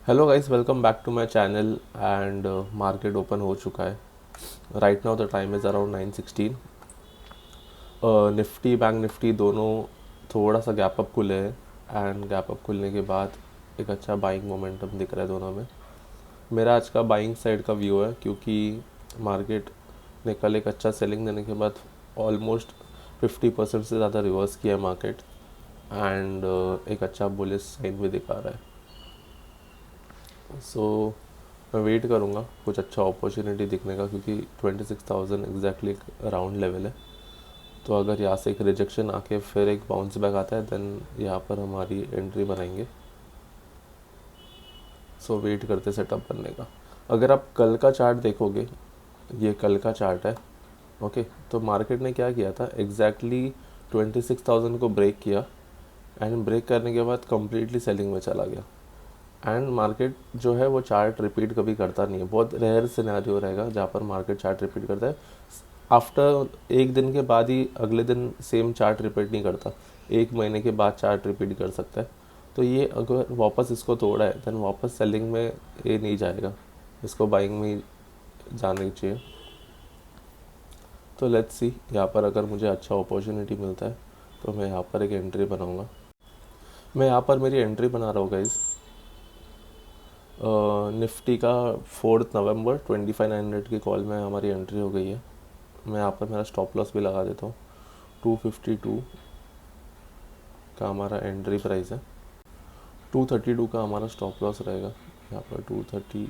Hello guys, welcome back to my channel and market open हो चुका है। Right now the time is around 9:16। Nifty bank Nifty दोनों थोड़ा सा gap up खुले हैं एंड गैप अप खुलने के बाद एक अच्छा बाइंग मोमेंटम दिख रहा है दोनों में। मेरा आज का बाइंग साइड का व्यू है क्योंकि मार्केट ने कल एक अच्छा सेलिंग देने के बाद ऑलमोस्ट 50% से ज़्यादा रिवर्स किया है मार्केट एंड एक अच्छा बुलिश साइन भी दिखा रहा है। सो मैं वेट करूँगा कुछ अच्छा अपॉर्चुनिटी दिखने का, क्योंकि 26,000 एग्जैक्टली एक राउंड लेवल है। तो अगर यहाँ से एक रिजेक्शन आके फिर एक बाउंस बैक आता है देन यहाँ पर हमारी एंट्री बनाएंगे। सो वेट करते सेटअप करने का। अगर आप कल का चार्ट देखोगे, ये कल का चार्ट है। ओके, तो मार्केट ने क्या किया था, एग्जैक्टली 26,000 को ब्रेक किया एंड ब्रेक करने के बाद कम्प्लीटली सेलिंग में चला गया। एंड मार्केट जो है वो चार्ट रिपीट कभी करता नहीं है। बहुत रेयर सिनेरियो रहेगा जहाँ पर मार्केट चार्ट रिपीट करता है। आफ्टर एक दिन के बाद ही अगले दिन सेम चार्ट रिपीट नहीं करता, एक महीने के बाद चार्ट रिपीट कर सकता है। तो ये अगर वापस इसको तोड़ा है देन वापस सेलिंग में ये नहीं जाएगा, इसको बाइंग में ही जाना चाहिए। तो लेट्स सी, यहाँ पर अगर मुझे अच्छा अपॉर्चुनिटी मिलता है तो मैं यहाँ पर एक एंट्री बनाऊँगा। मैं यहाँ पर मेरी एंट्री बना रहा हूँ गाइज़। निफ्टी का 4 नवंबर 25,900 की कॉल में हमारी एंट्री हो गई है। मैं यहाँ पर मेरा स्टॉप लॉस भी लगा देता हूँ। 252 का हमारा एंट्री प्राइस है। 232 का हमारा स्टॉप लॉस रहेगा। यहाँ पर 232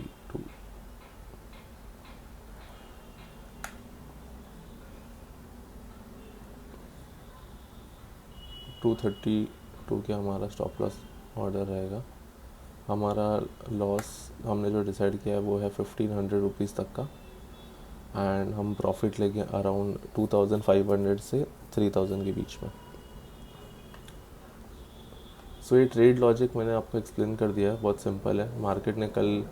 232 के हमारा स्टॉप लॉस ऑर्डर रहेगा। हमारा लॉस हमने जो डिसाइड किया है वो है 1,500 रुपीज़ तक का एंड हम प्रॉफिट लेंगे अराउंड 2,500 से 3,000 के बीच में। सो ये ट्रेड लॉजिक मैंने आपको एक्सप्लेन कर दिया है, बहुत सिंपल है। मार्केट ने कल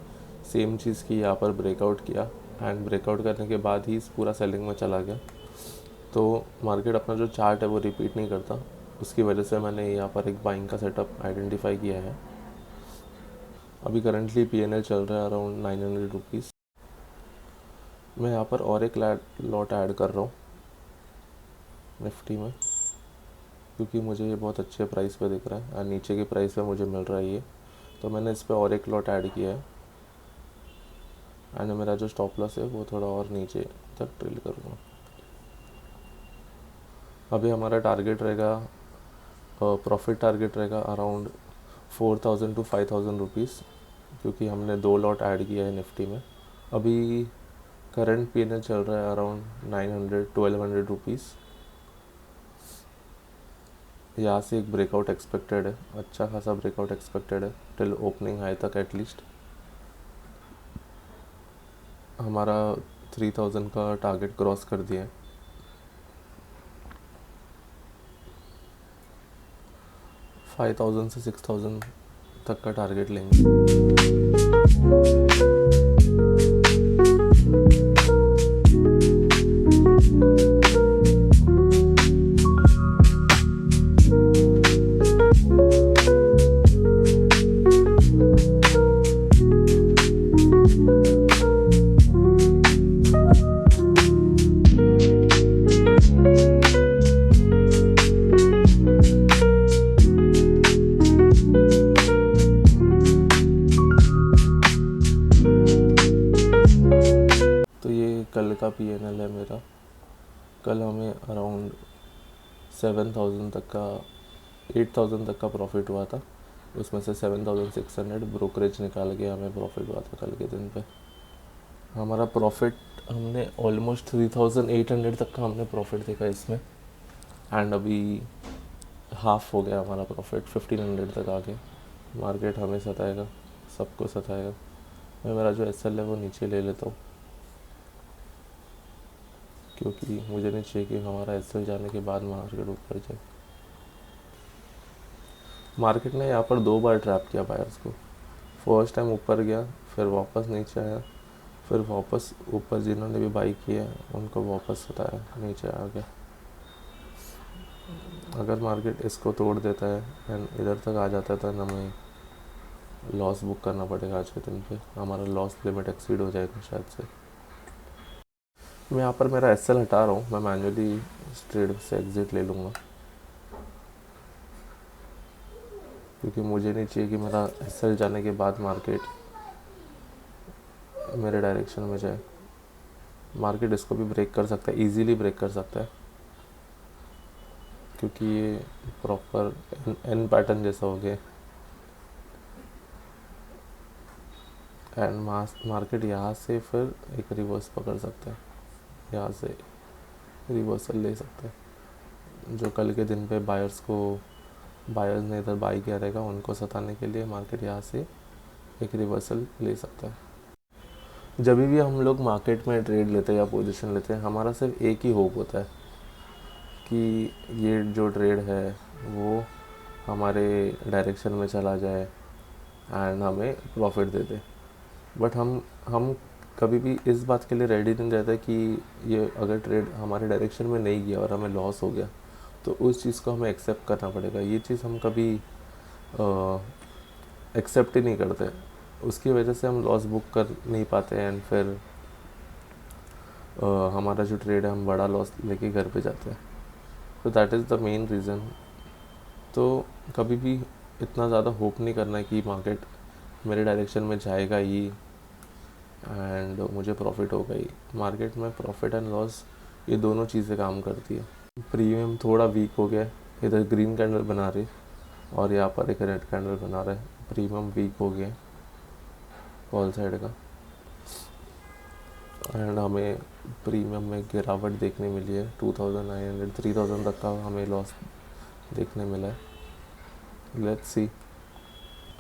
सेम चीज़ की, यहाँ पर ब्रेकआउट किया एंड ब्रेकआउट करने के बाद ही पूरा सेलिंग में चला गया। तो मार्केट अपना जो चार्ट है वो रिपीट नहीं करता, उसकी वजह से मैंने यहाँ पर एक बाइंग का सेटअप आइडेंटिफाई किया है। अभी करंटली PNL चल रहा है अराउंड 900 रुपीज़। मैं यहाँ पर और एक लॉट ऐड कर रहा हूँ निफ्टी में, क्योंकि मुझे ये बहुत अच्छे प्राइस पे दिख रहा है और नीचे की प्राइस पे मुझे मिल रहा है ये। तो मैंने इस पर और एक लॉट ऐड किया है एंड मेरा जो स्टॉप लॉस है वो थोड़ा और नीचे तक ड्रिल करूँगा। अभी हमारा टारगेट रहेगा, प्रॉफिट टारगेट रहेगा अराउंड 4,000 to 5,000 रुपीज़, क्योंकि हमने 2 लॉट ऐड किया है निफ्टी में। अभी करंट PNL चल रहा है अराउंड 1,200 रुपीज़। यहाँ से एक ब्रेकआउट एक्सपेक्टेड है, अच्छा खासा ब्रेकआउट एक्सपेक्टेड है टिल ओपनिंग हाई तक एटलीस्ट। हमारा 3,000 का टारगेट क्रॉस कर दिया है। 5,000 से 6,000 तक का टारगेट लेंगे। तो ये कल का PNL है मेरा। कल हमें अराउंड 7,000 तक का 8,000 तक का प्रॉफिट हुआ था, उसमें से 7,600 ब्रोकरेज निकाल के हमें प्रॉफिट हुआ था कल के दिन पे। हमारा प्रॉफिट हमने ऑलमोस्ट 3,800 तक का हमने प्रॉफिट देखा इसमें एंड अभी हाफ हो गया हमारा प्रॉफिट, 1,500 तक आ गया। मार्केट हमें सताएगा, सबको सताएगा। मैं मेरा जो SL है वो नीचे ले लेता हूँ, क्योंकि मुझे नहीं चाहिए कि हमारा SL जाने के बाद मार्केट ऊपर जाए। मार्केट ने यहाँ पर 2 बार ट्रैप किया बायर्स को। फर्स्ट टाइम ऊपर गया, फिर वापस नीचे आया, फिर वापस ऊपर जिन्होंने भी बाई किया उनको वापस सताया, नीचे आ गया। अगर मार्केट इसको तोड़ देता है एंड इधर तक आ जाता है तो हमें लॉस बुक करना पड़ेगा आज के दिन पे, हमारा लॉस लिमिट एक्सीड हो जाएगा शायद से। मैं यहाँ पर मेरा एस हटा रहा हूँ, मैं मैन्युअली इस ट्रेड से एग्ज़िट ले लूँगा, क्योंकि मुझे नहीं चाहिए कि मेरा एस जाने के बाद मार्केट मेरे डायरेक्शन में जाए। मार्केट इसको भी ब्रेक कर सकता है, इजीली ब्रेक कर सकता है, क्योंकि ये प्रॉपर एन पैटर्न जैसा हो गया। एंड मार्केट यहाँ से फिर एक रिवर्स पकड़ सकता है, यहाँ से रिवर्सल ले सकता है, जो कल के दिन पे बायर्स ने इधर बाई किया रहेगा उनको सताने के लिए मार्केट यहाँ से एक रिवर्सल ले सकता है। जब भी हम लोग मार्केट में ट्रेड लेते हैं या पोजीशन लेते हैं, हमारा सिर्फ एक ही होप होता है कि ये जो ट्रेड है वो हमारे डायरेक्शन में चला जाए एंड हमें प्रॉफिट दे दे। बट हम कभी भी इस बात के लिए रेडी नहीं रहते कि ये अगर ट्रेड हमारे डायरेक्शन में नहीं गया और हमें लॉस हो गया तो उस चीज़ को हमें एक्सेप्ट करना पड़ेगा। ये चीज़ हम कभी एक्सेप्ट ही नहीं करते, उसकी वजह से हम लॉस बुक कर नहीं पाते एंड फिर हमारा जो ट्रेड है हम बड़ा लॉस लेके घर पे जाते हैं। तो that is the main reason. तो कभी भी इतना ज़्यादा होप नहीं करना है कि मार्केट मेरे डायरेक्शन में जाएगा ही एंड मुझे प्रॉफिट होगा ही। मार्केट में प्रॉफिट एंड लॉस ये दोनों चीज़ें काम करती है। प्रीमियम थोड़ा वीक हो गया, इधर ग्रीन कैंडल बना रही और यहाँ पर एक रेड कैंडल बना रहा है। प्रीमियम वीक हो गया कॉल साइड का एंड हमें प्रीमियम में गिरावट देखने मिली है। 2900 3000 तक का हमें लॉस देखने मिला है। Let's see.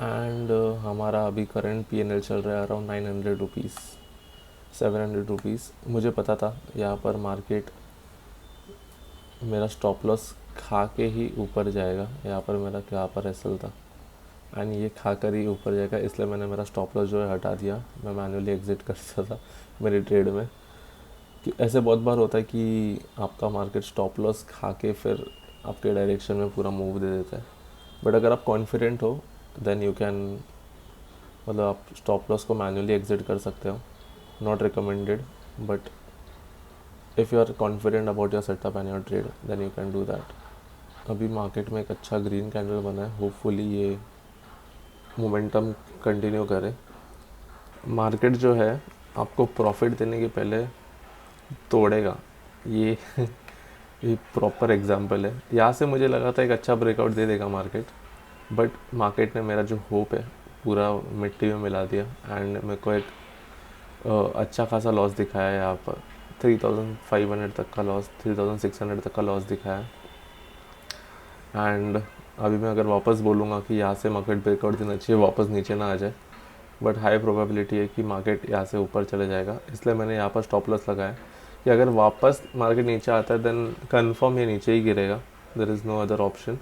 एंड हमारा अभी करंट PNL चल रहा है अराउंड 900 रुपीज़ 700 रुपीज़। मुझे पता था यहाँ पर मार्केट मेरा स्टॉप लॉस खा के ही ऊपर जाएगा। यहाँ पर एसएल था एंड ये खा कर ही ऊपर जाएगा, इसलिए मैंने मेरा स्टॉप लॉस जो है हटा दिया। मैं मैन्युअली एग्जिट कर सकता था मेरी ट्रेड में। कि ऐसे बहुत बार होता है कि आपका मार्केट स्टॉप लॉस खा के फिर आपके डायरेक्शन में पूरा मूव दे देता है। बट अगर आप कॉन्फिडेंट हो देन यू कैन, मतलब आप स्टॉप लॉस को मैन्युअली एग्जिट कर सकते हो। Not recommended, but if you are confident about your setup and your trade then you can do that. अभी मार्केट में एक अच्छा ग्रीन कैंडल बना है, होपफुली ये मोमेंटम कंटिन्यू करे। मार्केट जो है आपको प्रॉफिट देने के पहले तोड़ेगा, ये ये प्रॉपर एग्जांपल है। यहाँ से मुझे लगा था एक अच्छा ब्रेकआउट दे देगा मार्केट, बट मार्केट ने मेरा जो होप है पूरा मिट्टी में मिला दिया एंड मेरे को एक अच्छा खासा लॉस दिखाया है। यहाँ पर 3500 तक का लॉस, 3600 तक का लॉस दिखाया है। एंड अभी मैं अगर वापस बोलूँगा कि यहाँ से मार्केट ब्रेकआउट देना चाहिए, वापस नीचे ना आ जाए, बट हाई प्रोबेबिलिटी है कि मार्केट यहाँ से ऊपर चले जाएगा। इसलिए मैंने यहाँ पर स्टॉप लॉस लगाया कि अगर वापस मार्केट नीचे आता है देन कंफर्म ये नीचे ही गिरेगा, there is no other option.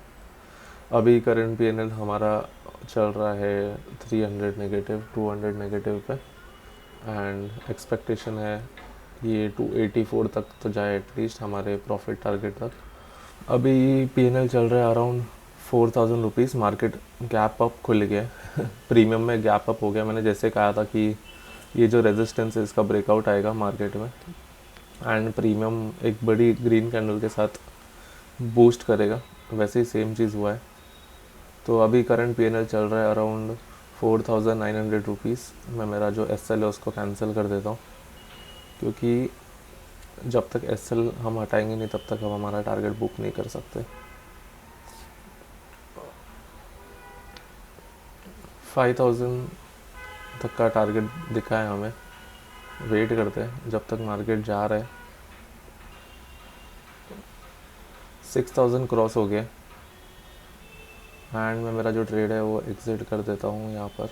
अभी करंट PNL हमारा चल रहा है 300 नेगेटिव 200 नेगेटिव पे एंड एक्सपेक्टेशन है ये 284 तक तो जाए एटलीस्ट हमारे प्रॉफिट टारगेट तक। अभी PNL चल रहा है around 4000 rupees. Market gap up खुल गया प्रीमियम में गैप अप हो गया। मैंने जैसे कहा था कि ये जो रेजिस्टेंस है इसका ब्रेकआउट आएगा मार्केट में एंड प्रीमियम एक बड़ी ग्रीन कैंडल के साथ बूस्ट करेगा, वैसे ही सेम चीज़ हुआ है। तो अभी करंट PNL चल रहा है अराउंड 4900 रुपीज़। मैं मेरा जो SL है उसको कैंसिल कर देता हूँ, क्योंकि जब तक SL हम हटाएंगे नहीं तब तक हम हमारा टारगेट बुक नहीं कर सकते। 5000 तक का टारगेट दिखा है हमें, वेट करते हैं जब तक मार्केट जा रहा है। 6000 क्रॉस हो गया एंड मैं मेरा जो ट्रेड है वो एग्जिट कर देता हूँ यहाँ पर।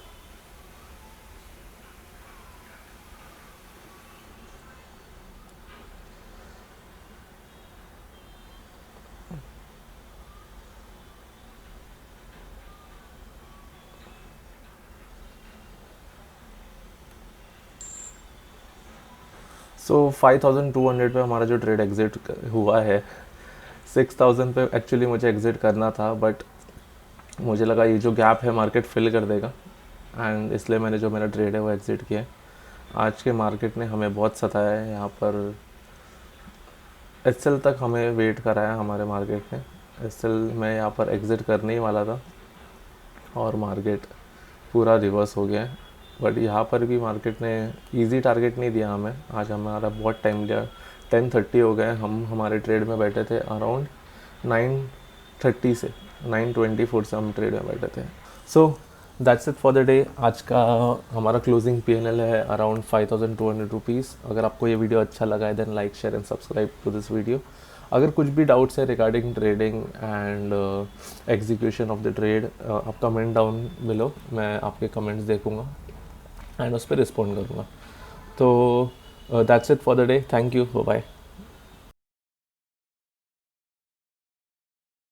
सो 5200 पे हमारा जो ट्रेड एग्जिट हुआ है। 6000 पे एक्चुअली मुझे एग्जिट करना था, बट मुझे लगा ये जो गैप है मार्केट फिल कर देगा एंड इसलिए मैंने जो मेरा ट्रेड है वो एग्ज़िट किया है। आज के मार्केट ने हमें बहुत सताया है, यहाँ पर एसएल तक हमें वेट कराया हमारे मार्केट ने। एसएल मैं यहाँ पर एग्ज़िट करने ही वाला था और मार्केट पूरा रिवर्स हो गया है। बट यहाँ पर भी मार्केट ने इजी टारगेट नहीं दिया हमें, आज हमारा बहुत टाइम लिया। 10:30 हो गए, हम हमारे ट्रेड में बैठे थे अराउंड 9:30 से 9:24 से हम ट्रेड में बैठे थे। So that's it for the day. आज का हमारा क्लोजिंग PNL है अराउंड 5200 रुपीज़। अगर आपको ये वीडियो अच्छा लगा है then like share and subscribe to this video. अगर कुछ भी डाउट्स है regarding trading and execution of the trade, आप कमेंट डाउन बिलो, मैं आपके कमेंट्स देखूँगा एंड उस पर रिस्पॉन्ड करूँगा। तो that's it for the day. Thank you, bye.